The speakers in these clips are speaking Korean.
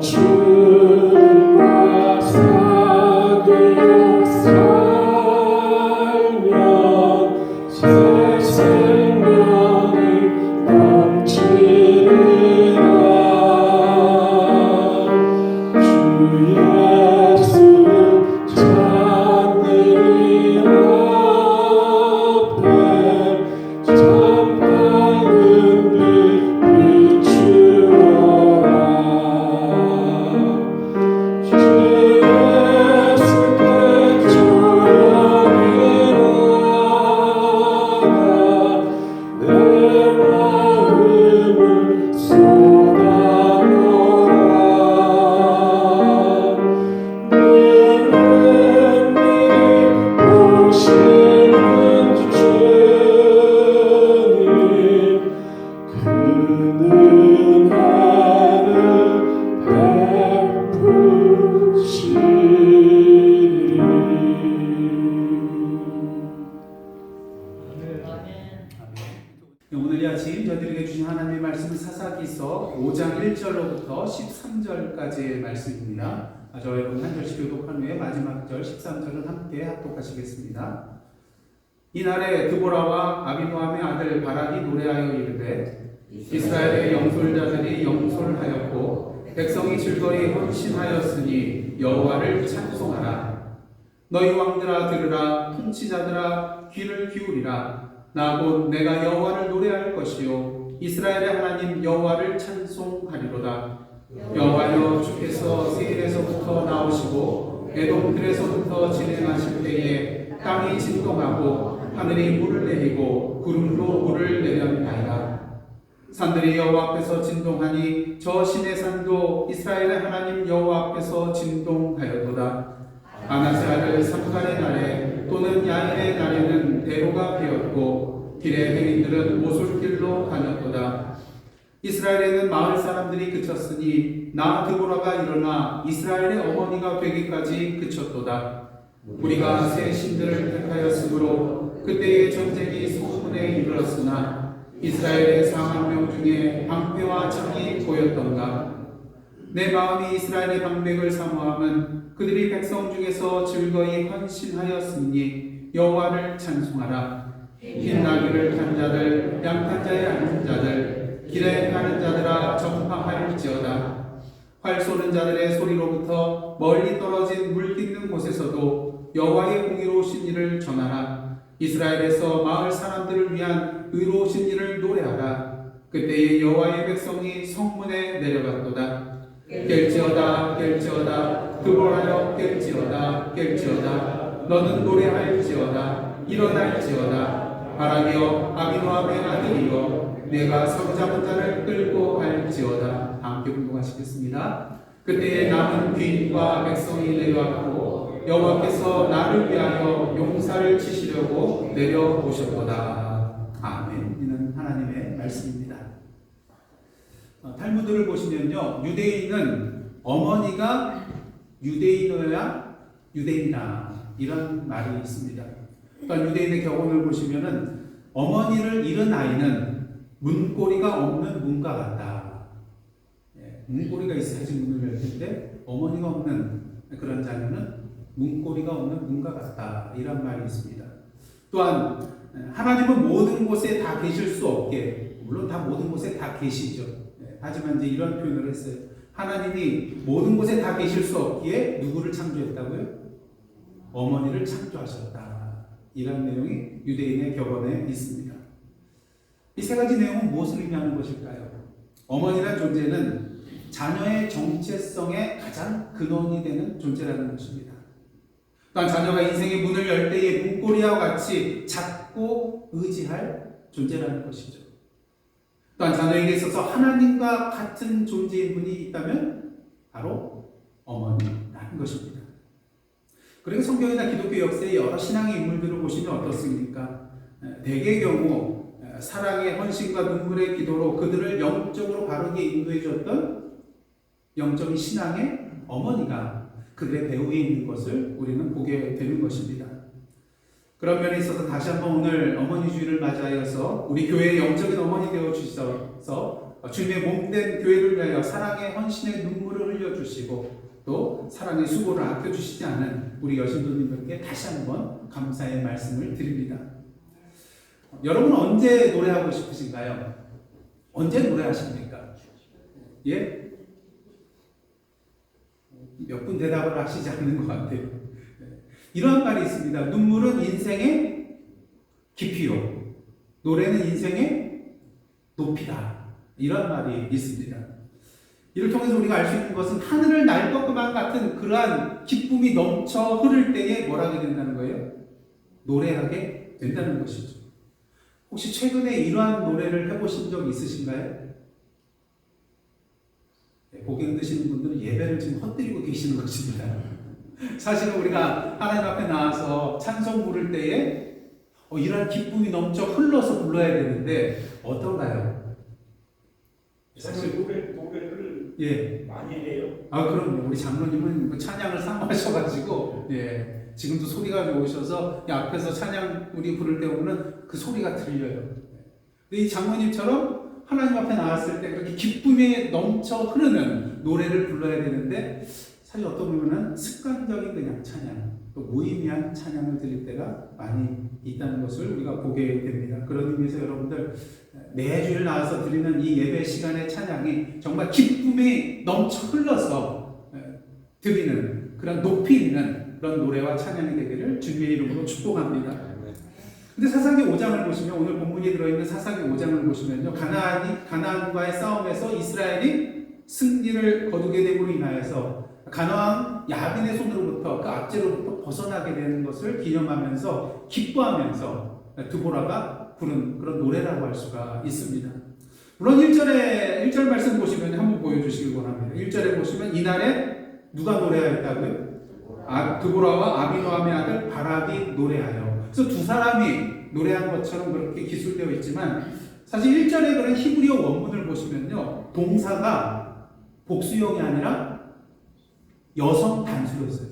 주님과 사귀어 살면 새 생명이 넘치리라. 주 예수는 잔들이 앞에 참 밝은 빛 비추어라. 주 예수께 조용히 나가 내 마음을 쏟아놓으라. 오시는 주님 그 은혜를 베푸시리. 오늘 이 아침 저희들에게 주신 하나님의 말씀은 사사기서 5장 1절로부터 13절까지의 말씀입니다. 저 여러분 한 절씩 교독한 후에 마지막 절 13절은 함께 합독하시겠습니다. 이날에 드보라와 아비노함의 아들 바락이 노래하여 이르되 이스라엘의 영솔자들이 영솔하였고 백성이 즐거이 헌신하였으니 여호와를 찬송하라. 너희 왕들아 들으라. 통치자들아 귀를 기울이라. 나 곧 내가 여호와를 노래할 것이요 이스라엘의 하나님 여호와를 찬송하리로다. 여호와여 주께서 세일에서부터 나오시고 에돔들에서부터 진행하실 때에 땅이 진동하고 하늘이 물을 내리고 구름으로 물을 내렸나이다. 산들이 여호와 앞에서 진동하니 저 신의 산도 이스라엘의 하나님 여호와 앞에서 진동하였도다. 아나세 아들 삼갈의 날에 또는 야일의 날에는 대로가 베었고 길의 행인들은 오솔길로 다녔도다. 이스라엘에는 마을 사람들이 그쳤으니 나 드보라가 일어나 이스라엘의 어머니가 되기까지 그쳤도다. 우리가 새 신들을 택하였으므로 그때의 전쟁이 소문에 이르렀으나 이스라엘의 4만 명 중에 방패와 창이 보였던가. 내 마음이 이스라엘의 방백을 사모함은 그들이 백성 중에서 즐거이 헌신하였으니 여호와를 찬송하라. 흰 나귀를 탄 자들 양탄자에 앉은 자들 길에 가는 자들아 전파할지어다. 활 쏘는 자들의 소리로부터 멀리 떨어진 물 깃는 곳에서도 여호와의 공의로우신 일을 전하라. 이스라엘에서 마을 사람들을 위한 의로우신 일을 노래하라. 그때의 여호와의 백성이 성문에 내려갔도다. 깰지어다 깰지어다 드보라여 깰지어다 깰지어다 너는 노래할지어다 일어날지어다. 바락이여 아비노함의 아들이여 내가 사로잡은 자를 끌고 갈지어다. 함께 운동하시겠습니다. 그때에 남은 귀인과 백성이 내려왔고 여호와께서 나를 위하여 용사를 치시려고 내려오셨도다. 아멘. 이는 하나님의 말씀입니다. 탈무드를 보시면요, 유대인은 어머니가 유대인이어야 유대인이다 이런 말이 있습니다. 그러니까 유대인의 격언을 보시면은 어머니를 잃은 아이는 문고리가 없는 문과 같다. 문고리가 있어야지 문을 열 텐데 어머니가 없는 그런 자녀는 문고리가 없는 문과 같다 이런 말이 있습니다. 또한 하나님은 모든 곳에 다 계실 수 없게, 물론 다 모든 곳에 다 계시죠. 하지만 이제 이런 표현을 했어요. 하나님이 모든 곳에 다 계실 수 없기에 누구를 창조했다고요? 어머니를 창조하셨다. 이런 내용이 유대인의 격언에 있습니다. 이 세 가지 내용은 무엇을 의미하는 것일까요? 어머니란 존재는 자녀의 정체성의 가장 근원이 되는 존재라는 것입니다. 또한 자녀가 인생의 문을 열 때에 문고리와 같이 잡고 의지할 존재라는 것이죠. 또한 자녀에게 있어서 하나님과 같은 존재인 분이 있다면 바로 어머니라는 것입니다. 그리고 성경이나 기독교 역사의 여러 신앙의 인물들을 보시면 어떻습니까? 대개의 경우 사랑의 헌신과 눈물의 기도로 그들을 영적으로 바르게 인도해 줬던 영적인 신앙의 어머니가 그들의 배후에 있는 것을 우리는 보게 되는 것입니다. 그런 면에 있어서 다시 한번 오늘 어머니 주일을 맞이하여서 우리 교회의 영적인 어머니 되어 주셔서 주님의 몸된 교회를 위하여 사랑의 헌신의 눈물을 흘려주시고 또 사랑의 수고를 아껴주시지 않은 우리 여신도님들께 다시 한번 감사의 말씀을 드립니다. 여러분 언제 노래하고 싶으신가요? 언제 노래하십니까? 예? 몇 분 대답을 하시지 않는 것 같아요. 이러한 말이 있습니다. 눈물은 인생의 깊이요, 노래는 인생의 높이다. 이런 말이 있습니다. 이를 통해서 우리가 알 수 있는 것은 하늘을 날 것만 같은 그러한 기쁨이 넘쳐 흐를 때에 뭘 하게 된다는 거예요? 노래하게 된다는 것이죠. 혹시 최근에 이러한 노래를 해보신 적 있으신가요? 고개 흔드시는 분들은 예배를 지금 헛되리고 계시는 것입니다. 사실은 우리가 하나님 앞에 나와서 찬송 부를 때에 이러한 기쁨이 넘쳐 흘러서 불러야 되는데 어떤가요? 사실 노래를 예. 많이 해요. 그럼요. 우리 장로님은 찬양을 사모하셔가지고, 예. 지금도 소리가 좋으셔서, 앞에서 찬양 우리 부를 때 보면 그 소리가 들려요. 근데 이 장로님처럼 하나님 앞에 나왔을 때 그렇게 기쁨에 넘쳐 흐르는 노래를 불러야 되는데, 사실 어떤 부분은 습관적인 그냥 찬양, 또 무의미한 찬양을 드릴 때가 많이 있다는 것을 우리가 보게 됩니다. 그런 의미에서 여러분들, 매주일 나와서 드리는 이 예배 시간의 찬양이 정말 기쁨이 넘쳐 흘러서 드리는 그런 높이 있는 그런 노래와 찬양이 되기를 주님의 이름으로 축복합니다. 근데 사사기 5장을 보시면, 오늘 본문이 들어있는 사사기 5장을 보시면요, 가나안과의 싸움에서 이스라엘이 승리를 거두게 됨으로 인하여서 가나안 야빈의 손으로부터 그 압제로부터 벗어나게 되는 것을 기념하면서 기뻐하면서 드보라가 부른 그런 노래라고 할 수가 있습니다. 물론 1절 말씀 보시면 한번 보여주시기 원합니다. 1절에 보시면 이날에 누가 노래하였다고요? 드보라와 아비노함의 아들 바락이 노래하여. 그래서 두 사람이 노래한 것처럼 그렇게 기술되어 있지만 사실 1절에 그런 히브리어 원문을 보시면요, 동사가 복수형이 아니라 여성 단수로 있어요.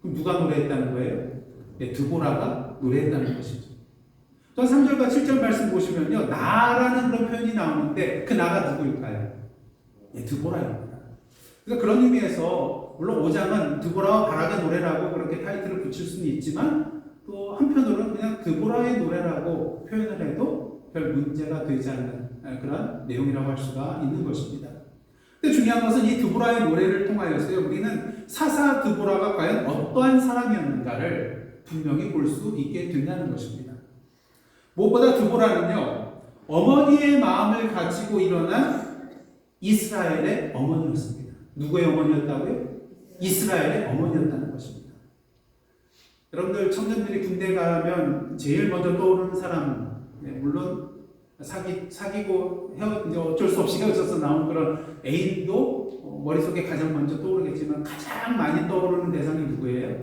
그럼 누가 노래했다는 거예요? 네, 드보라가 노래했다는 것이죠. 또 3절과 7절 말씀 보시면요, 나라는 그런 표현이 나오는데 그 나가 누구일까요? 네, 드보라입니다. 그러니까 그런 의미에서 물론 5장은 드보라와 바락의 노래라고 그렇게 타이틀을 붙일 수는 있지만 또 한편으로는 그냥 드보라의 노래라고 표현을 해도 별 문제가 되지 않는 그런 내용이라고 할 수가 있는 것입니다. 근데 중요한 것은 이 드보라의 노래를 통하여서요, 우리는 사사 드보라가 과연 어떠한 사람이었는가를 분명히 볼 수 있게 된다는 것입니다. 무엇보다 드보라는요, 어머니의 마음을 가지고 일어난 이스라엘의 어머니였습니다. 누구의 어머니였다고요? 이스라엘의 어머니였다는 것입니다. 여러분들 청년들이 군대 가면 제일 먼저 떠오르는 사람, 물론 사귀고 이제 어쩔 수 없이 헤어져서 나온 그런 애인도 머릿속에 가장 먼저 떠오르겠지만 가장 많이 떠오르는 대상이 누구예요?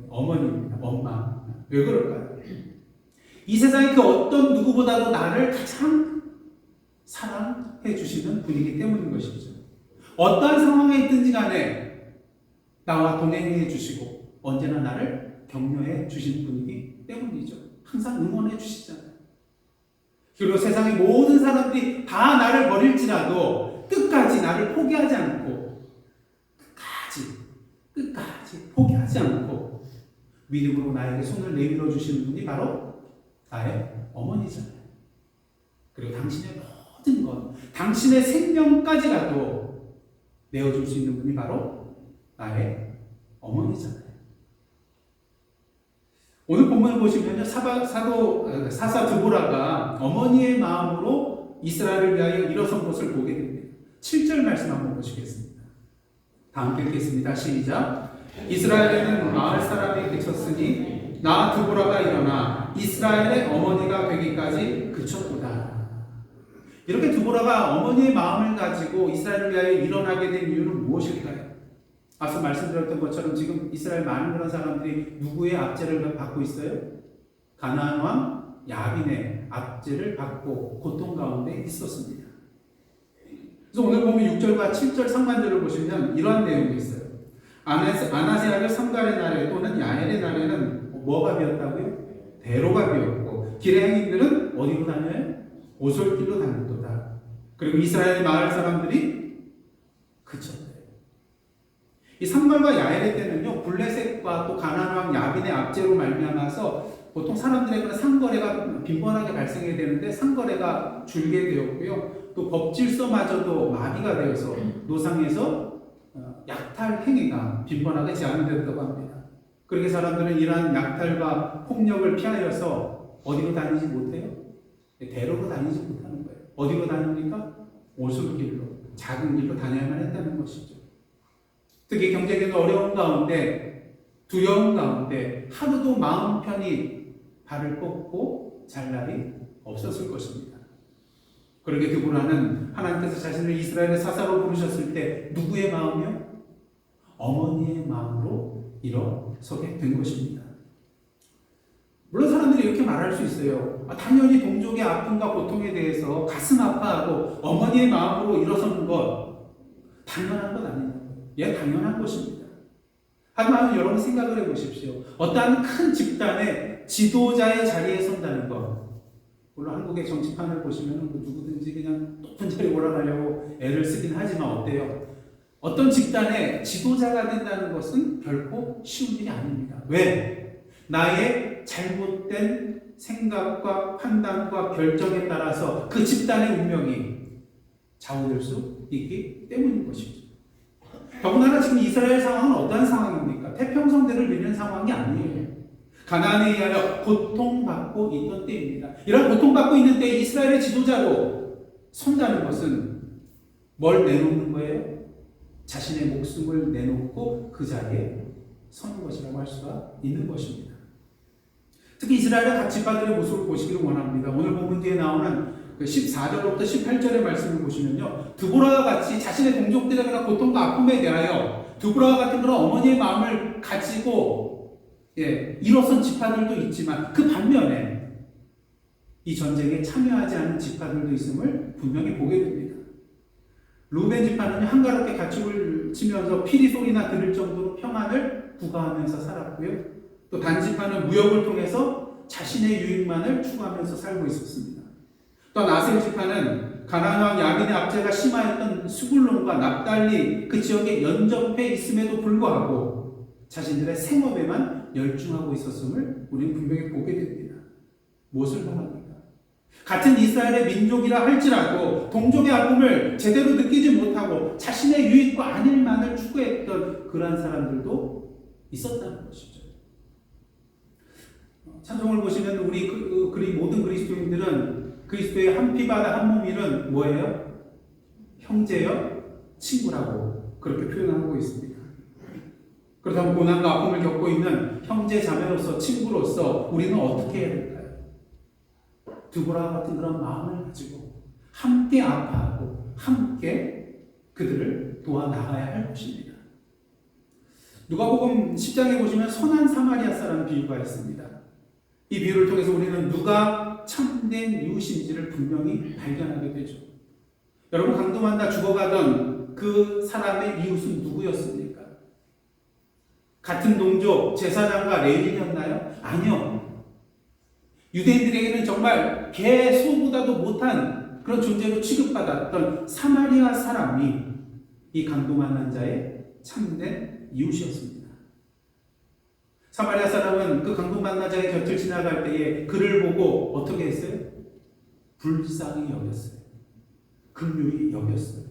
어머니입니다. 엄마. 왜 그럴까요? 이 세상의 그 어떤 누구보다도 나를 가장 사랑해 주시는 분이기 때문인 것이죠. 어떠한 상황에 있든지 간에 나와 동행해 주시고 언제나 나를 격려해 주시는 분이기 때문이죠. 항상 응원해 주시잖아요. 그리고 세상의 모든 사람들이 다 나를 버릴지라도 끝까지 나를 포기하지 않고 끝까지 포기하지 않고 믿음으로 나에게 손을 내밀어 주시는 분이 바로 나의 어머니잖아요. 그리고 당신의 모든 것, 당신의 생명까지라도 내어줄 수 있는 분이 바로 나의 어머니잖아요. 오늘 본문을 보시면요, 사사 드보라가 어머니의 마음으로 이스라엘을 위하여 일어선 것을 보게 됩니다. 7절 말씀 한번 보시겠습니다. 다 함께 읽겠습니다. 시작. 이스라엘에는 마을 사람이 그쳤으니 나 드보라가 일어나 이스라엘의 어머니가 되기까지 그쳤도다. 이렇게 드보라가 어머니의 마음을 가지고 이스라엘을 위하여 일어나게 된 이유는 무엇일까요? 앞서 말씀드렸던 것처럼 지금 이스라엘 많은 그런 사람들이 누구의 압제를 받고 있어요? 가나안 왕 야빈의 압제를 받고 고통 가운데 있었습니다. 그래서 오늘 보면 6절과 7절 상반절을 보시면 이러한 내용이 있어요. 아나세 아들 삼갈의 날에 또는 야엘의 날에는 뭐가 비었다고요? 대로가 비었고 길의 행인들은 어디로 다녀요? 오솔길로 다녔도다. 그리고 이스라엘 마을 사람들이 그쳤대요. 이 삼갈과 야엘의 때는요, 블레셋과 또 가나안 왕 야빈의 압제로 말미암아서 보통 사람들에게는 상거래가 빈번하게 발생해야 되는데 상거래가 줄게 되었고요. 또 법질서마저도 마비가 되어서 노상에서 약탈 행위가 빈번하게 제한되었다고 합니다. 그렇게 사람들은 이러한 약탈과 폭력을 피하여서 어디로 다니지 못해요? 대로로 다니지 못하는 거예요. 어디로 다닙니까? 오솔길로, 작은 길로 다녀야만 했다는 것이죠. 특히 경제적인 어려운 가운데, 두려움 가운데 하루도 마음 편히 발을 뻗고 잘 날이 없었을 것입니다. 그러게 드보라는 하나님께서 자신을 이스라엘의 사사로 부르셨을 때 누구의 마음이요? 어머니의 마음으로 일어서게 된 것입니다. 물론 사람들이 이렇게 말할 수 있어요. 당연히 동족의 아픔과 고통에 대해서 가슴 아파하고 어머니의 마음으로 일어서는 것 당연한 것 아니냐고요. 예, 당연한 것입니다. 하지만 여러분 생각을 해보십시오. 어떠한 큰 집단의 지도자의 자리에 선다는 것, 물론 한국의 정치판을 보시면 누구든지 그냥 높은 자리에 올라가려고 애를 쓰긴 하지만 어때요? 어떤 집단의 지도자가 된다는 것은 결코 쉬운 일이 아닙니다. 왜? 나의 잘못된 생각과 판단과 결정에 따라서 그 집단의 운명이 좌우될 수 있기 때문인 것이죠. 더군다나 지금 이스라엘 상황은 어떠한 상황입니까? 태평성대를 밀는 상황이 아니에요. 가나안에 의하여 고통받고 있던 때입니다. 이런 고통받고 있는 때에 이스라엘의 지도자로 선다는 것은 뭘 내놓는 거예요? 자신의 목숨을 내놓고 그 자리에 서는 것이라고 할 수가 있는 것입니다. 특히 이스라엘의 각 지파들의 모습을 보시기를 원합니다. 오늘 본문 뒤에 나오는 14절부터 18절의 말씀을 보시면요, 드보라와 같이 자신의 동족들에게나 고통과 아픔에 대하여 드보라와 같은 그런 어머니의 마음을 가지고 일어선 지파들도 있지만 그 반면에 이 전쟁에 참여하지 않은 지파들도 있음을 분명히 보게 됩니다. 루벤 지파는 한가롭게 가축을 치면서 피리 소리나 들을 정도로 평안을 부과하면서 살았고요. 또 단 지파는 무역을 통해서 자신의 유익만을 추구하면서 살고 있었습니다. 또 아셀 지파는 가나안 왕 야빈의 압제가 심하였던 스불론과 납달리 그 지역에 연접해 있음에도 불구하고 자신들의 생업에만 열중하고 있었음을 우리는 분명히 보게 됩니다. 무엇을 말합니까? 같은 이스라엘의 민족이라 할지라도 동족의 아픔을 제대로 느끼지 못하고 자신의 유익과 안일만을 추구했던 그러한 사람들도 있었다는 것이죠. 찬송을 보시면 우리 모든 그리스도인들은 그리스도의 한 피바다 한 몸일은 뭐예요? 형제여 친구라고 그렇게 표현하고 있습니다. 그렇다면 고난과 아픔을 겪고 있는 형제 자매로서 친구로서 우리는 어떻게 해야 될까요? 드보라 같은 그런 마음을 가지고 함께 아파하고 함께 그들을 도와 나가야 할 것입니다. 누가복음 10장에 보시면 선한 사마리아 사람 비유가 있습니다. 이 비유를 통해서 우리는 누가 참된 이웃인지를 분명히 발견하게 되죠. 여러분, 강도만다 죽어가던 그 사람의 이웃은 누구였습니까? 같은 동족 제사장과 레위인이었나요? 아니요. 유대인들에게는 정말 개, 소보다도 못한 그런 존재로 취급받았던 사마리아 사람이 이 강도만한 자의 참된 이웃이었습니다. 사마리아 사람은 그 강도만난 자의 곁을 지나갈 때에 그를 보고 어떻게 했어요? 불쌍히 여겼어요. 긍휼히 여겼어요.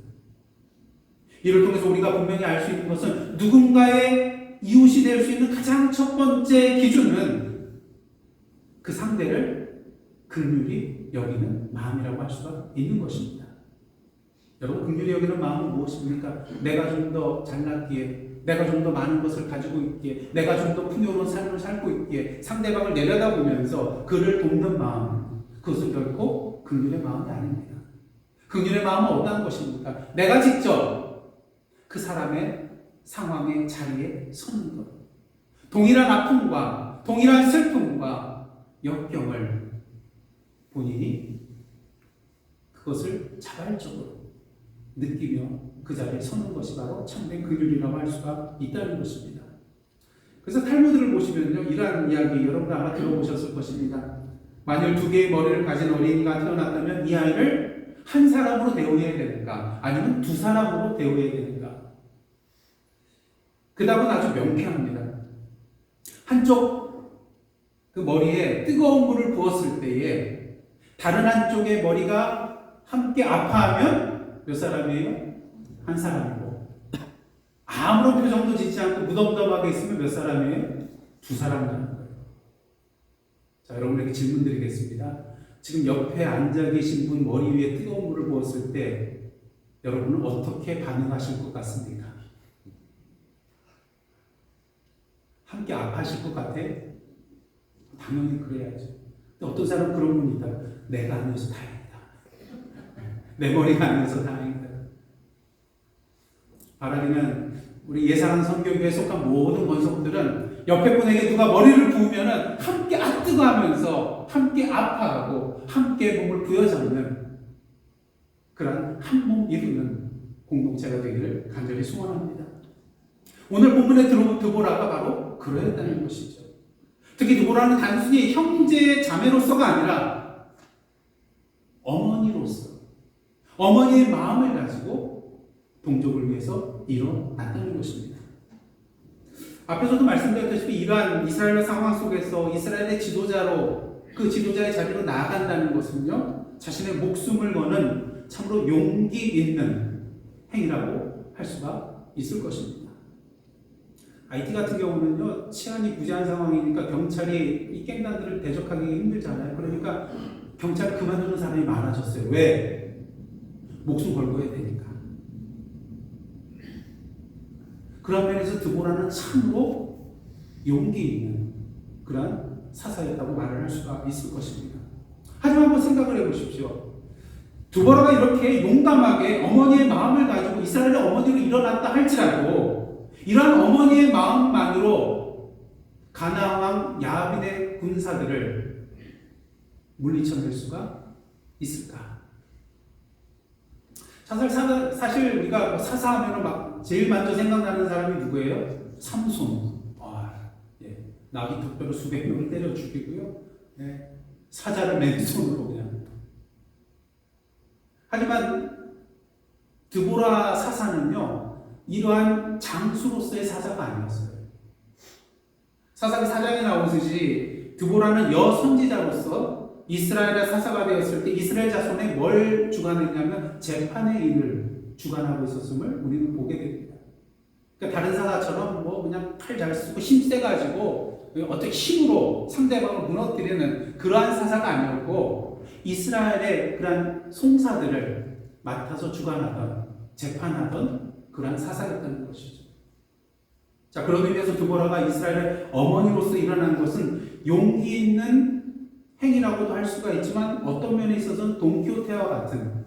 이를 통해서 우리가 분명히 알 수 있는 것은 누군가의 이웃이 될 수 있는 가장 첫 번째 기준은 그 상대를 긍휼히 여기는 마음이라고 할 수가 있는 것입니다. 여러분, 긍휼히 여기는 마음은 무엇입니까? 내가 좀 더 잘났기에, 내가 좀 더 많은 것을 가지고 있기에, 내가 좀 더 풍요로운 삶을 살고 있기에 상대방을 내려다보면서 그를 돕는 마음, 그것은 결코 긍휼의 마음이 아닙니다. 긍휼의 마음은 어떠한 것입니까? 내가 직접 그 사람의 상황의 자리에 서는 것, 동일한 아픔과 동일한 슬픔과 역경을 본인이 그것을 자발적으로 느끼며 그 자리에 서는 것이 바로 참된 긍휼이라고 할 수가 있다는 것입니다. 그래서 탈무드를 보시면요, 이러한 이야기 여러분 아마 들어보셨을 것입니다. 만일 2개의 머리를 가진 어린이가 태어났다면 이 아이를 한 사람으로 대우해야 되는가? 아니면 두 사람으로 대우해야 되는가? 그 답은 아주 명쾌합니다. 한쪽 그 머리에 뜨거운 물을 부었을 때에 다른 한쪽의 머리가 함께 아파하면 몇 사람이에요? 한 사람이고, 아무런 표정도 짓지 않고 무덤덤하게 있으면 몇 사람이에요? 두 사람이라는 거예요. 자, 여러분에게 질문 드리겠습니다. 지금 옆에 앉아 계신 분 머리 위에 뜨거운 물을 부었을 때 여러분은 어떻게 반응하실 것 같습니까? 함께 아파하실 것 같아? 당연히 그래야죠. 근데 어떤 사람은 그런 분이 있다. 내가 아니어서 다행이다. 내 머리가 아니어서 다행이다. 바라기는 우리 예산한 선교교회에 속한 모든 권속들은 옆에 분에게 누가 머리를 부으면은 함께 아뜨거 하면서 함께 아파하고 함께 몸을 부여잡는 그런 한 몸 이루는 공동체가 되기를 간절히 소원합니다. 오늘 본문에 들어온 드보라가 바로 그러했다는 것이죠. 특히 드보라는 단순히 형제 자매로서가 아니라 어머니로서 어머니의 마음을 가지고 동족을 위해서 일어났다는 것입니다. 앞에서도 말씀드렸다시피 이러한 이스라엘의 상황 속에서 이스라엘의 지도자로 그 지도자의 자리로 나아간다는 것은요, 자신의 목숨을 거는 참으로 용기 있는 행위라고 할 수가 있을 것입니다. IT 같은 경우는요, 치안이 부재한 상황이니까 경찰이 이 갱단들을 대적하기 힘들잖아요. 그러니까 경찰을 그만두는 사람이 많아졌어요. 왜? 목숨 걸고 해야 되니까. 그런 면에서 드보라는 참으로 용기 있는 그런 사사였다고 말을 할 수가 있을 것입니다. 하지만 한번 생각을 해보십시오. 드보라가 이렇게 용감하게 어머니의 마음을 가지고 이스라엘의 어머니로 일어났다 할지라도 이러한 어머니의 마음만으로 가나안 왕 야빈의 군사들을 물리쳐낼 수가 있을까? 사실 우리가 사사하면 막 제일 먼저 생각나는 사람이 누구예요? 삼손. 나귀 턱뼈로 수백 명을 때려 죽이고요. 사자를 맨손으로 그냥. 하지만 드보라 사사는요, 이러한 장수로서의 사자가 아니었어요. 사장에 나오듯이 드보라는 여선지자로서 이스라엘의 사사가 되었을 때 이스라엘 자손에 뭘 주관했냐면 재판의 일을 주관하고 있었음을 우리는 보게 됩니다. 그러니까 다른 사사처럼 뭐 그냥 칼 잘 쓰고 힘세가지고 어떻게 힘으로 상대방을 무너뜨리는 그러한 사사가 아니었고 이스라엘의 그러한 송사들을 맡아서 주관하던 재판하던 그러한 사사였다는 것이죠. 자, 그런 의미에서 드보라가 이스라엘의 어머니로서 일어난 것은 용기 있는 행위라고도 할 수가 있지만 어떤 면에 있어서는 돈키호테와 같은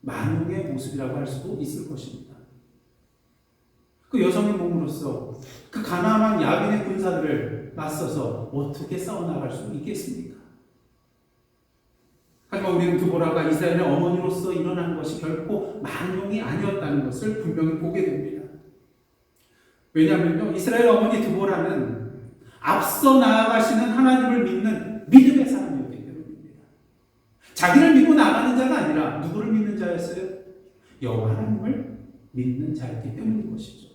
만용의 모습이라고 할 수도 있을 것입니다. 그 여성의 몸으로서 그 가나안 야빈의 군사들을 맞서서 어떻게 싸워나갈 수 있겠습니까? 하지만 우리는 드보라가 이스라엘의 어머니로서 일어난 것이 결코 만용이 아니었다는 것을 분명히 보게 됩니다. 왜냐하면요, 이스라엘 어머니 드보라는 앞서 나아가시는 하나님을 믿는 믿음의 사람이었기 때문입니다. 자기를 믿고 나가는 자가 아니라 누구를 믿는 자였어요? 여호와 하나님을 믿는 자였기 때문인 것이죠.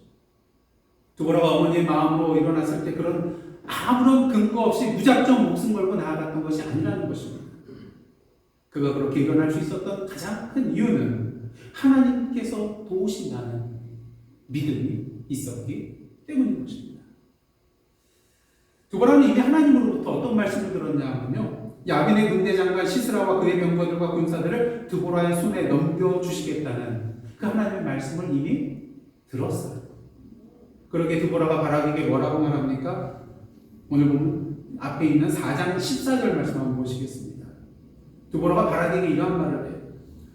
드보라가 어머니의 마음으로 일어났을 때 그런 아무런 근거 없이 무작정 목숨 걸고 나아갔던 것이 아니라는 것입니다. 그가 그렇게 일어날 수 있었던 가장 큰 이유는 하나님께서 도우신다는 믿음이 있었기 때문인 것입니다. 드보라는 이미 하나님으로부터 어떤 말씀을 들었냐 하면요, 야빈의 군대장관 시스라와 그의 명관들과 군사들을 드보라의 손에 넘겨주시겠다는 그 하나님의 말씀을 이미 들었어요. 그렇게 드보라가 바라기에게 뭐라고 말합니까? 오늘 보면 앞에 있는 4장 14절 말씀 한번 보시겠습니다. 드보라가 바라기에게 이러한 말을 해요.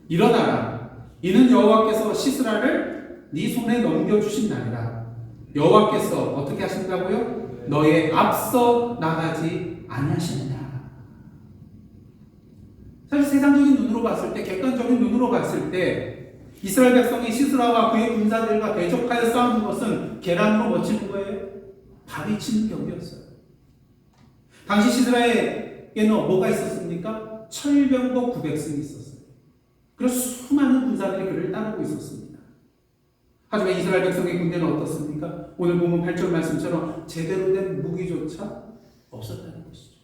일어나라. 이는 여호와께서 시스라를 네 손에 넘겨주신다니라. 여호와께서 어떻게 하신다고요? 너의 앞서 나가지 아니하시느냐. 사실 세상적인 눈으로 봤을 때, 객관적인 눈으로 봤을 때 이스라엘 백성이 시스라와 그의 군사들과 대적하여 싸우는 것은 계란으로 멋지는 거예요. 밥이 치는 격이었어요. 당시 시스라에게는 뭐가 있었습니까? 철병거 900승이 있었어요. 그래서 수많은 군사들이 그를 따르고 있었습니다. 하지만 이스라엘 백성의 군대는 어떻습니까? 오늘 보면 8절 말씀처럼 제대로 된 무기조차 없었다는 것이죠.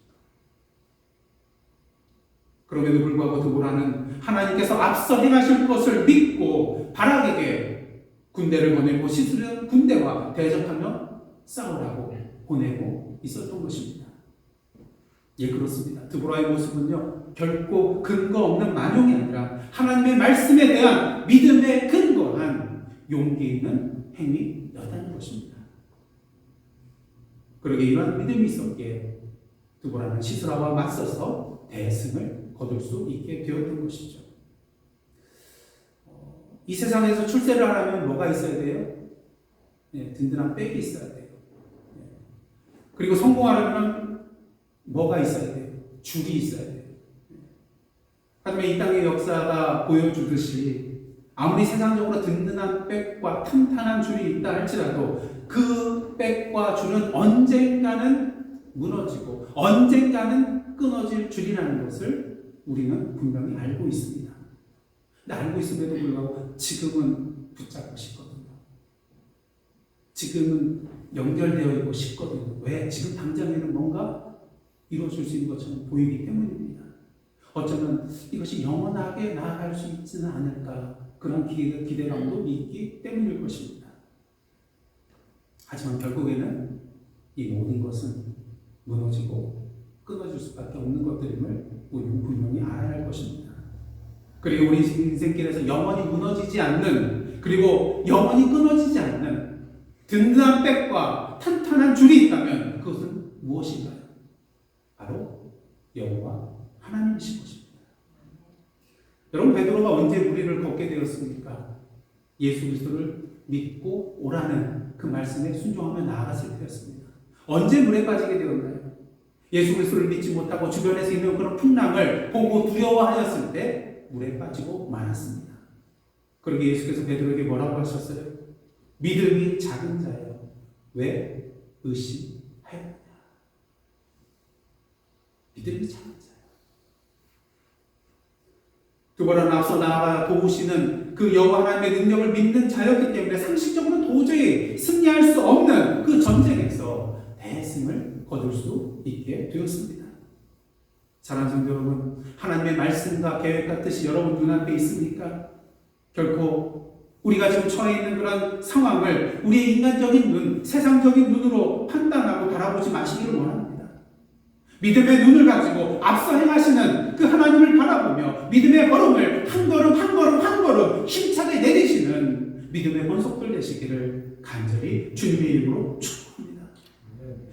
그럼에도 불구하고 드보라는 하나님께서 앞서 행하실 것을 믿고 바라게 군대를 보내고 시스루 군대와 대적하며 싸우라고 보내고 있었던 것입니다. 예, 그렇습니다. 드보라의 모습은요, 결코 근거 없는 만용이 아니라 하나님의 말씀에 대한 믿음에 근거한 용기 있는 행위였다는 것입니다. 그러게 이러한 믿음이 있었기에 드보라는 시스라와 맞서서 대승을 거둘 수 있게 되었던 것이죠. 이 세상에서 출세를 하려면 뭐가 있어야 돼요? 네, 든든한 백이 있어야 돼요. 네. 그리고 성공하려면 뭐가 있어야 돼요? 줄이 있어야 돼요. 네. 하지만 이 땅의 역사가 보여주듯이 아무리 세상적으로 든든한 백과 튼튼한 줄이 있다 할지라도 그 백과 줄은 언젠가는 무너지고 언젠가는 끊어질 줄이라는 것을 우리는 분명히 알고 있습니다. 근데 알고 있음에도 불구하고 지금은 붙잡고 싶거든요. 지금은 연결되어 있고 싶거든요. 왜? 지금 당장에는 뭔가 이루어질 수 있는 것처럼 보이기 때문입니다. 어쩌면 이것이 영원하게 나아갈 수 있지는 않을까, 그런 기대감도 있기 때문일 것입니다. 하지만 결국에는 이 모든 것은 무너지고 끊어질 수밖에 없는 것들임을 우리는 분명히 알아야 할 것입니다. 그리고 우리 인생길에서 영원히 무너지지 않는, 그리고 영원히 끊어지지 않는 든든한 백과 탄탄한 줄이 있다면 그것은 무엇인가요? 바로 여호와 하나님이신 것입니다. 여러분, 베드로가 언제 무리를 걷게 되었습니까? 예수 그리스도를 믿고 오라는 그 말씀에 순종하며 나아갔을 때였습니다. 언제 물에 빠지게 되었나요? 예수 그리스도를 믿지 못하고 주변에서 있는 그런 풍랑을 보고 두려워하였을 때 물에 빠지고 말았습니다. 그러게 예수께서 베드로에게 뭐라고 하셨어요? 믿음이 작은 자여, 왜 의심하였느냐? 믿음이 작은 자여. 그보다는 앞서 나아가 도우시는 그 여호와 하나님의 능력을 믿는 자였기 때문에 상식적으로 도저히 승리할 수 없는 그 전쟁에서 대승을 거둘 수 있게 되었습니다. 사랑하는 성도 여러분, 하나님의 말씀과 계획과 뜻이 여러분 눈앞에 있습니까? 결코 우리가 지금 처해 있는 그런 상황을 우리의 인간적인 눈, 세상적인 눈으로 판단하고 바라보지 마시기를 원합니다. 믿음의 눈을 가지고 앞서 행하시는 그 하나님을 바라보며 믿음의 걸음을 한 걸음 한 걸음 한 걸음 힘차게 내디시는 믿음의 권속들 되시기를 간절히 주님의 이름으로 축복합니다.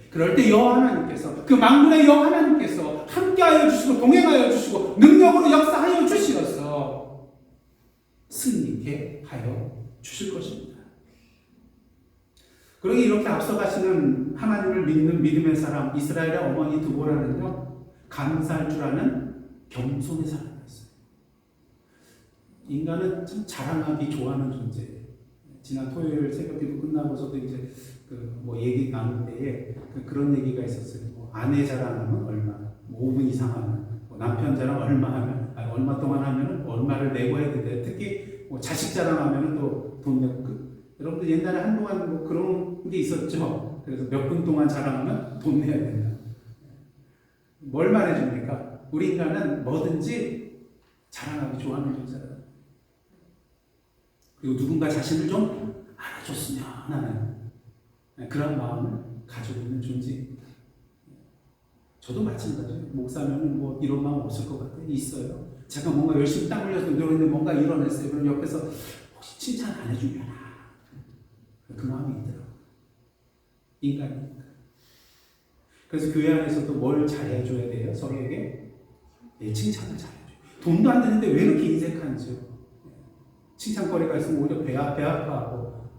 그럴 때 여호와 하나님께서, 그 만군의 여호와 하나님께서 함께하여 주시고 동행하여 주시고 능력으로 역사하여 주시어서 승리케 하여 주실 것입니다. 그러기 이렇게 앞서가시는 하나님을 믿는 믿음의 사람 이스라엘의 어머니 드보라는요, 감사할 줄 아는 겸손의 사람이었어요. 인간은 참 자랑하기 좋아하는 존재예요. 지난 토요일 새벽기도 끝나고서도 이제 뭐 얘기 나눌 때에 그런 얘기가 있었어요. 뭐 아내 자랑하면 얼마, 뭐 5분 이상 하면, 뭐 남편 자랑 얼마 하면, 얼마 동안 하면 얼마를 내고 해야 되는데, 특히 뭐 자식 자랑하면 또 돈 내고. 여러분들 옛날에 한동안 뭐 그런 게 있었죠. 그래서 몇 분 동안 자랑하면 돈 내야 된다. 뭘 말해줍니까? 우리 인간은 뭐든지 자랑하기 좋아하는 존재다. 그리고 누군가 자신을 좀 알아줬으면 하는 그런 마음을 가지고 있는 존재입니다. 저도 마찬가지예요. 목사면은 뭐 이런 마음 없을 것 같아요. 있어요. 제가 뭔가 열심히 땀 흘려서 노력했는데 뭔가 이뤄냈어요. 그럼 옆에서 혹시 칭찬 안 해주려나? 그 마음이 있더라고요. 인간이니까. 그래서 교회 안에서도 뭘 잘해줘야 돼요? 서로에게? 네, 칭찬을 잘해줘요. 돈도 안 되는데 왜 이렇게 인색한지요? 칭찬거리가 있으면 오히려 배 아파하고,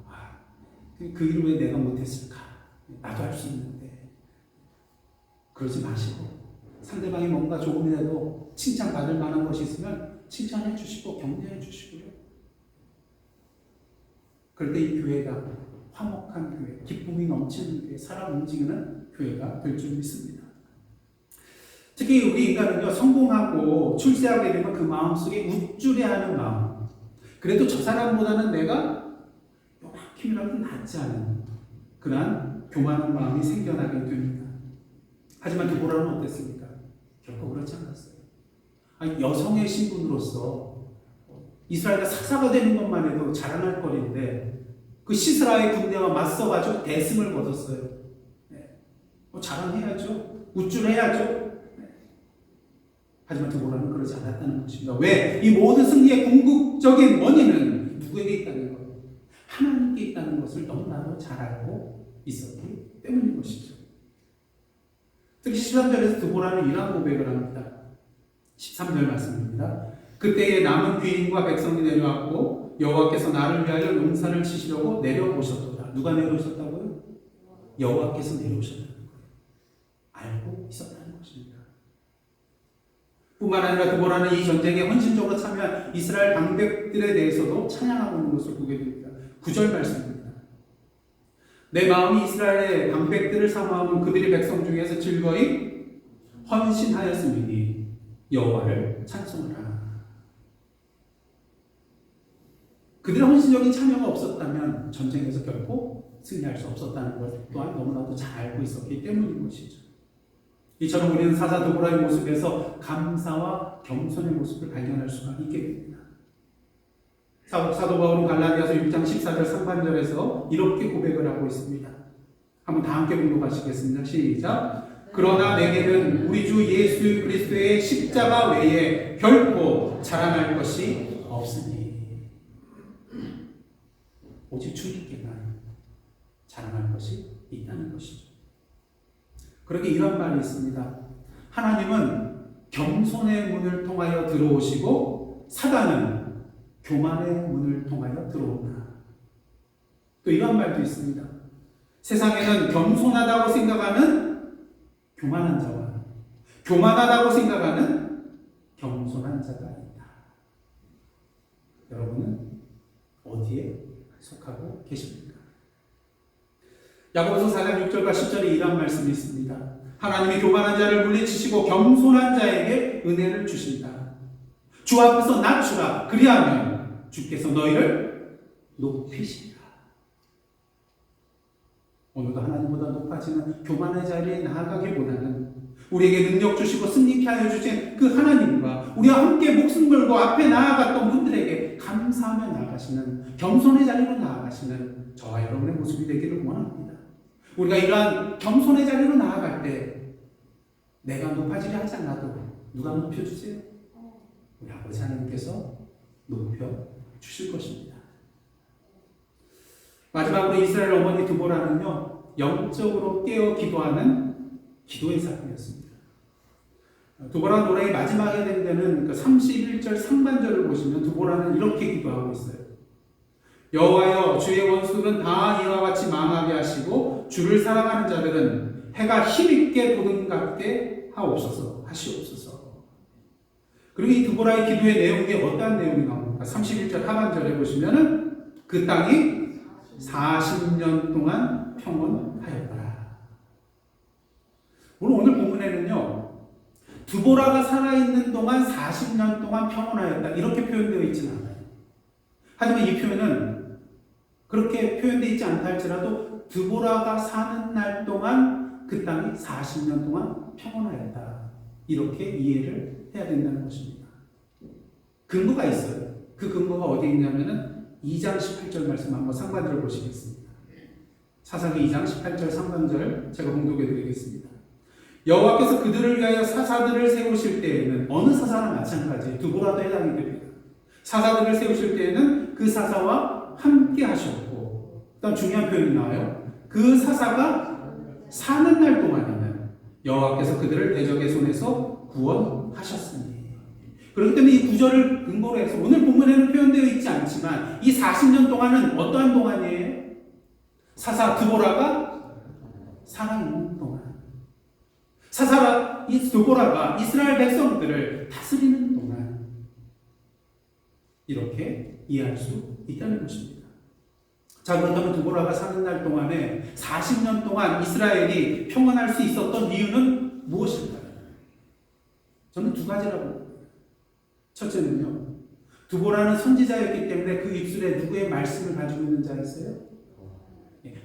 그 일을 왜 내가 못했을까? 나도 할 수 있는데. 그러지 마시고, 상대방이 뭔가 조금이라도 칭찬받을 만한 것이 있으면 칭찬해 주시고 격려해 주시고요. 그럴 때 이 교회가 화목한 교회, 기쁨이 넘치는 교회, 사람 움직이는 교회가 될 줄 믿습니다. 특히 우리 인간은요, 성공하고 출세하게 되면 그 마음속에 우쭐해하는 마음. 그래도 저 사람보다는 내가 요만큼이라도 낫지 않은 그러한 교만한 마음이 생겨나게 됩니다. 하지만 드보라는 어땠습니까? 결코 그렇지 않았어요. 아니, 여성의 신분으로서 이스라엘의 사사가 되는 것만 해도 자랑할 거리인데 그 시스라의 군대와 맞서가지고 대승을 거뒀어요. 네. 자랑해야죠. 우쭐해야죠. 네. 하지만 드보라는 그러지 않았다는 것입니다. 왜? 이 모든 승리의 궁극적인 원인은 누구에게 있다는 거예요? 하나님께 있다는 것을 너무나도 잘 알고 있었기 때문인 것이죠. 특히 13절에서 드보라는 이러한 고백을 합니다. 13절 말씀입니다. 그때에 남은 귀인과 백성이 내려왔고 여호와께서 나를 위하여 용산을 치시려고 내려오셨도다. 누가 내려오셨다고요? 여호와께서 내려오셨다는 거예요. 알고 있었다는 것입니다. 뿐만 아니라 드보라는 이 전쟁에 헌신적으로 참여한 이스라엘 방백들에 대해서도 찬양하고 있는 것을 보게 됩니다. 9절 말씀입니다. 내 마음이 이스라엘의 방백들을 사모하면 그들이 백성 중에서 즐거이 헌신하였음이니 여호와를 찬송하라. 그들의 헌신적인 참여가 없었다면 전쟁에서 결코 승리할 수 없었다는 것 또한 너무나도 잘 알고 있었기 때문인 것이죠. 이처럼 우리는 사사 드보라의 모습에서 감사와 겸손의 모습을 발견할 수가 있게 됩니다. 사도 바울은 갈라디아서 6장 14절 상반절에서 이렇게 고백을 하고 있습니다. 한번 다 함께 공독하시겠습니다. 시작. 그러나 내게는 우리 주 예수 그리스도의 십자가 외에 결코 자랑할 것이 없으니 오직 주님께만 자랑할 것이 있다는 것이죠. 그렇게 이런 말이 있습니다. 하나님은 겸손의 문을 통하여 들어오시고 사단은 교만의 문을 통하여 들어온다. 또 이런 말도 있습니다. 세상에는 겸손하다고 생각하는 교만한 자와 교만하다고 생각하는 겸손한 자가 있다. 여러분은 어디에 속하고 계십니까? 야고보서 4장 6절과 10절에 이런 말씀이 있습니다. 하나님이 교만한 자를 물리치시고 겸손한 자에게 은혜를 주신다. 주 앞에서 낮추라. 그리하면 주께서 너희를 높이시리라. 오늘도 하나님보다 높아지는 교만의 자리에 나아가기보다는 우리에게 능력 주시고 승리케 하여 주신 그 하나님과 우리와 함께 목숨 걸고 앞에 나아갔던 분들에게 감사하며 나아가시는 겸손의 자리로 나아가시는 저와 여러분의 모습이 되기를 원합니다. 우리가 이러한 겸손의 자리로 나아갈 때 내가 높아지려 하지 않아도 누가 높여주세요? 우리 아버지 하나님께서 높여주실 것입니다. 마지막으로 이스라엘 어머니 드보라는요, 영적으로 깨어 기도하는 기도의 사람이었습니다. 드보라 노래의 마지막에 된 데는 31절 상반절을 보시면 드보라는 이렇게 기도하고 있어요. 여호와여, 주의 원수는 다 이와 같이 망하게 하시고 주를 사랑하는 자들은 해가 힘있게 돋음같게 하시옵소서. 그리고 이 드보라의 기도의 내용이 어떠한 내용이 나옵니까? 31절 하반절에 보시면은 그 땅이 40년 동안 평온하였더라. 오늘 본문에는요, 드보라가 살아있는 동안 40년 동안 평온하였다 이렇게 표현되어 있지는 않아요. 하지만 이 표현은 그렇게 표현되어 있지 않다 할지라도 드보라가 사는 날 동안 그 땅이 40년 동안 평온하였다 이렇게 이해를 해야 된다는 것입니다. 근거가 있어요. 그 근거가 어디에 있냐면은 2장 18절 말씀 한번 상반절 보시겠습니다. 사사기 2장 18절 상반절 제가 봉독해 드리겠습니다. 여호와께서 그들을 위하여 사사들을 세우실 때에는 어느 사사나 마찬가지 드보라도 해당이 됩니다. 사사들을 세우실 때에는 그 사사와 함께 하셨고 그다음 중요한 표현이 나와요. 그 사사가 사는 날 동안에는 여호와께서 그들을 대적의 손에서 구원하셨으니. 그렇기 때문에 이 구절을 근거로 해서 오늘 본문에는 표현되어 있지 않지만 이 40년 동안은 어떠한 동안이에요? 사사 드보라가 살아있는 동안. 이 드보라가 이스라엘 백성들을 다스리는 동안. 이렇게 이해할 수 있다는 것입니다. 자, 그렇다면 드보라가 사는 날 동안에 40년 동안 이스라엘이 평안할 수 있었던 이유는 무엇일까요? 저는 두 가지라고 봅니다. 첫째는요, 두보라는 선지자였기 때문에 그 입술에 누구의 말씀을 가지고 있는 자였어요?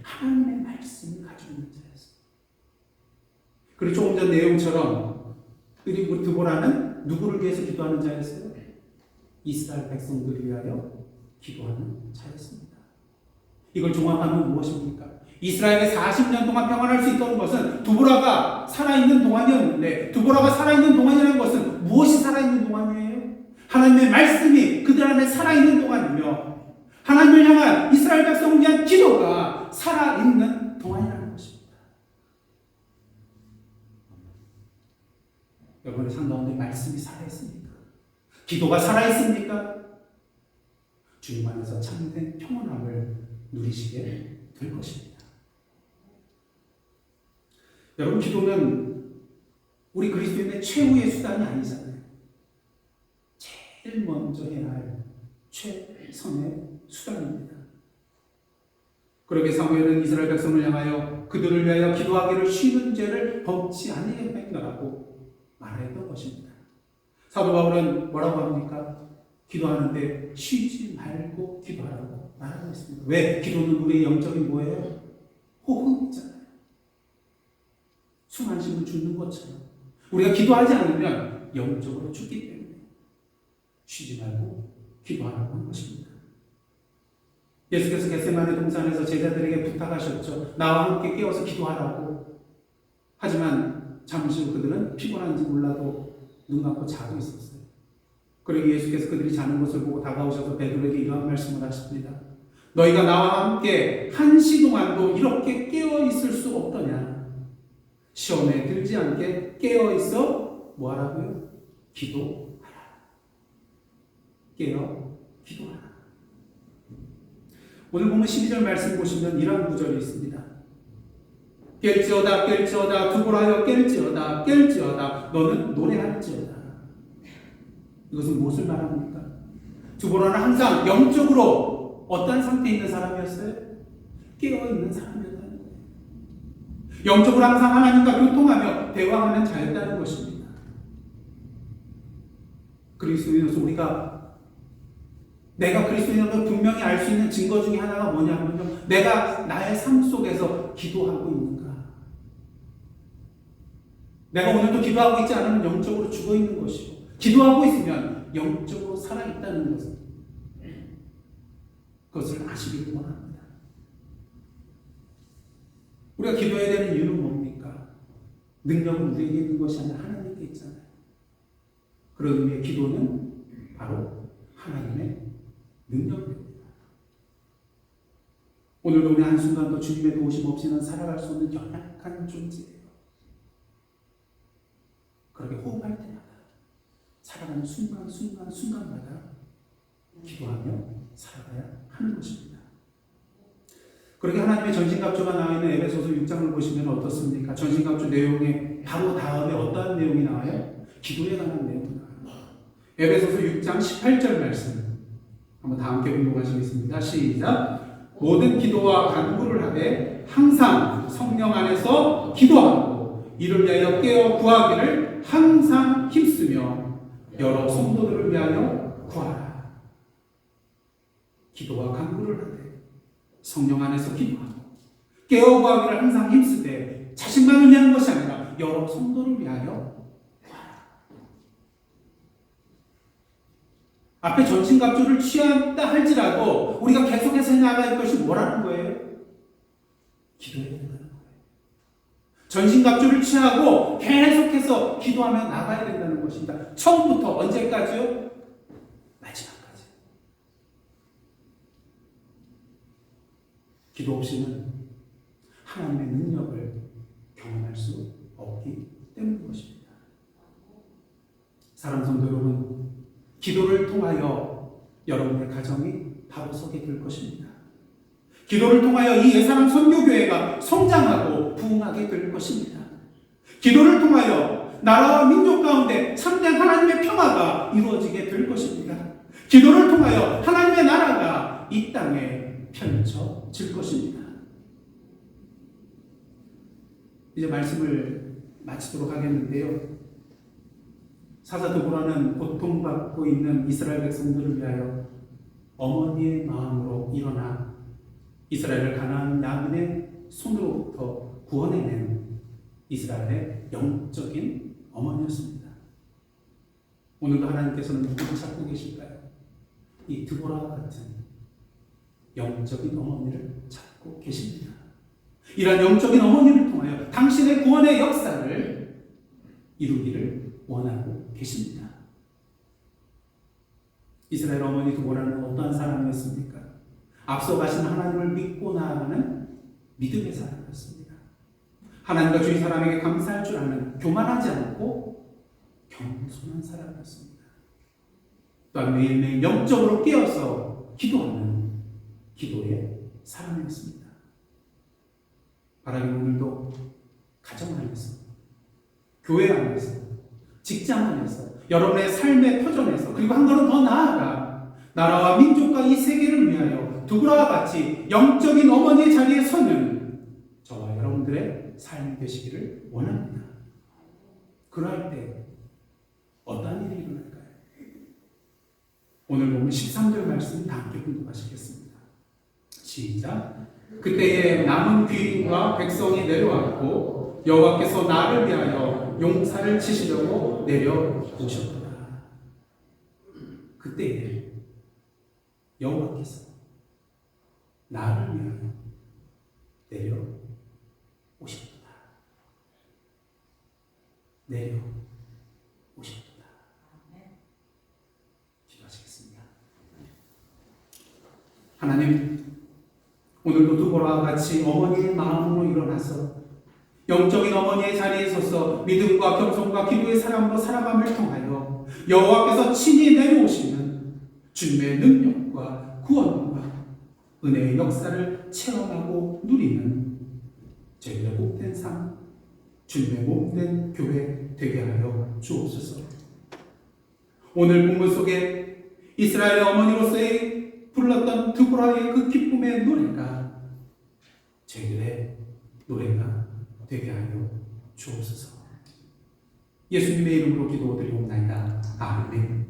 하나님의 말씀을 가지고 있는 자였어요. 그리고 조금 전 내용처럼 그리고 두보라는 누구를 위해서 기도하는 자였어요? 이스라엘 백성들을 위하여 기도하는 자였습니다. 이걸 종합하면 무엇입니까? 이스라엘에 40년 동안 평안할 수 있던 것은 두보라가 살아있는 동안이었는데, 두보라가 살아있는 동안이라는 것은 무엇이 살아있는 동안이에요? 하나님의 말씀이 그들 안에 살아있는 동안이며, 하나님을 향한 이스라엘 백성을 위한 기도가 살아있는 동안이라는 것입니다. 여러분의 삶 가운데 말씀이 살아있습니까? 기도가 살아있습니까? 주님 안에서 참된 평안함을 누리시게 될 것입니다. 여러분, 기도는 우리 그리스도인의 최후의 수단이 아니잖아요. 제일 먼저 해야 할 최선의 수단입니다. 그러게 사무엘은 이스라엘 백성을 향하여 그들을 위하여 기도하기를 쉬는 죄를 범치 아니하겠노라고 말했던 것입니다. 사도 바울은 뭐라고 합니까? 기도하는데 쉬지 말고 기도하라고 말하고 있습니다. 왜? 기도는 우리의 영적인 뭐예요? 호흡이잖아요. 숨 한 쉬면 죽는 것처럼 우리가 기도하지 않으면 영적으로 죽기 때문에 쉬지 말고 기도하라고 한 것입니다. 예수께서 겟세마네 동산에서 제자들에게 부탁하셨죠. 나와 함께 깨어서 기도하라고. 하지만 잠시 후 그들은 피곤한지 몰라도 눈 감고 자고 있었어요. 그리고 예수께서 그들이 자는 것을 보고 다가오셔서 베드로에게 이러한 말씀을 하십니다. 너희가 나와 함께 1시 동안도 이렇게 깨어 있을 수 없더냐? 시험에 들지 않게 깨어 있어 뭐 하라고요? 기도하라. 깨어 기도하라. 오늘 보면 12절 말씀 보시면 이런 구절이 있습니다. 깰지어다 깰지어다 두보라여 깰지어다 깰지어다 너는 노래할지어다. 이것은 무엇을 말합니까? 두보라는 항상 영적으로 어떤 상태에 있는 사람이었어요? 깨어있는 사람이었다는 거예요. 영적으로 항상 하나님과 교통하며 대화하는 자였다는 것입니다. 그리스도인으로서 내가 그리스도인으로 분명히 알 수 있는 증거 중에 하나가 뭐냐면요, 내가 나의 삶 속에서 기도하고 있는가. 내가 오늘도 기도하고 있지 않으면 영적으로 죽어 있는 것이고, 기도하고 있으면 영적으로 살아있다는 것을 그것을 아시기를 원합니다. 우리가 기도해야 되는 이유는 뭡니까? 능력은 우리에게 있는 것이 아니라 하나님께 있잖아요. 그런 의미의 기도는 바로 하나님의 능력입니다. 오늘도 우리 한순간도 주님의 도우심 없이는 살아갈 수 없는 연약한 존재예요. 그렇게 호흡할 때마다, 살아가는 순간마다 기도하며 살아가야 하는 것입니다. 그렇게 하나님의 전신갑주가 나와 있는 에베소서 6장을 보시면 어떻습니까? 전신갑주 내용에 바로 다음에 어떠한 내용이 나와요? 기도에 관한 내용이 나와요. 에베소서 6장 18절 말씀 한번 다 함께 공독하시겠습니다. 시작. 모든 기도와 간구를 하되 항상 성령 안에서 기도하고 이를 위하여 깨어 구하기를 항상 힘쓰며 여러 성도들을 위하여 구하라. 기도와 간구를 하되 성령 안에서 기도하고 깨어 구하기를 항상 힘쓰되 자신만을 위한 것이 아니라 여러 성도를 위하여 앞에 전신갑주를 취한다 할지라도 우리가 계속해서 나아갈 것이 뭐라는 거예요? 기도해야 된다는 거예요. 전신갑주를 취하고 계속해서 기도하며 나가야 된다는 것입니다. 처음부터 언제까지요? 마지막까지. 기도 없이는 하나님의 능력을 경험할 수 없기 때문인 것입니다. 사랑하는 성도 여러분, 기도를 통하여 여러분의 가정이 바로 서게 될 것입니다. 기도를 통하여 이 예사람 선교교회가 성장하고 부흥하게 될 것입니다. 기도를 통하여 나라와 민족 가운데 참된 하나님의 평화가 이루어지게 될 것입니다. 기도를 통하여 하나님의 나라가 이 땅에 펼쳐질 것입니다. 이제 말씀을 마치도록 하겠는데요. 사자 드보라는 고통받고 있는 이스라엘 백성들을 위하여 어머니의 마음으로 일어나 이스라엘을 가나안 야민의 손으로부터 구원해낸 이스라엘의 영적인 어머니였습니다. 오늘도 하나님께서는 누구를 찾고 계실까요? 이 드보라와 같은 영적인 어머니를 찾고 계십니다. 이러한 영적인 어머니를 통하여 당신의 구원의 역사를 이루기를 원하고 계십니다. 이스라엘 어머니 드보라는 어떠한 사람이었습니까? 앞서 가신 하나님을 믿고 나아가는 믿음의 사람이었습니다. 하나님과 주위 사람에게 감사할 줄 아는 교만하지 않고 겸손한 사람이었습니다. 또한 매일매일 영적으로 깨어서 기도하는 기도의 사람이었습니다. 바라는 오늘도 가정 안에서, 교회 안에서, 직장 안에서, 여러분의 삶의 터전에서, 그리고 한 걸음 더 나아가 나라와 민족과 이 세계를 위하여 드보라와 같이 영적인 어머니의 자리에 서는 저와 여러분들의 삶이 되시기를 원합니다. 그럴 때 어떠한 일이 일어날까요? 오늘 보면 13절 말씀 다 함께 공부하시겠습니다. 시작. 그때에 남은 귀인과 백성이 내려왔고 여호와께서 나를 위하여 용사를 치시려고 내려오셨구나. 그때에 여호와께서 나를 위하여 내려오셨구나. 내려오셨구나. 기도하시겠습니다. 하나님, 오늘도 드보라와 같이 어머니의 마음으로 일어나서 영적인 어머니의 자리에 서서 믿음과 겸손과 기도의 사람으로 살아감을 통하여 여호와께서 친히 내려오시는 주님의 능력과 구원과 은혜의 역사를 체험하고 누리는 저희들의 복된 삶, 주님의 몸된 교회 되게 하여 주옵소서. 오늘 본문 속에 이스라엘의 어머니로서의 불렀던 드보라의 그 기쁨의 노래가 저희들의 노래가 되게 하여 주옵소서. 예수님의 이름으로 기도드리옵나이다. 아멘.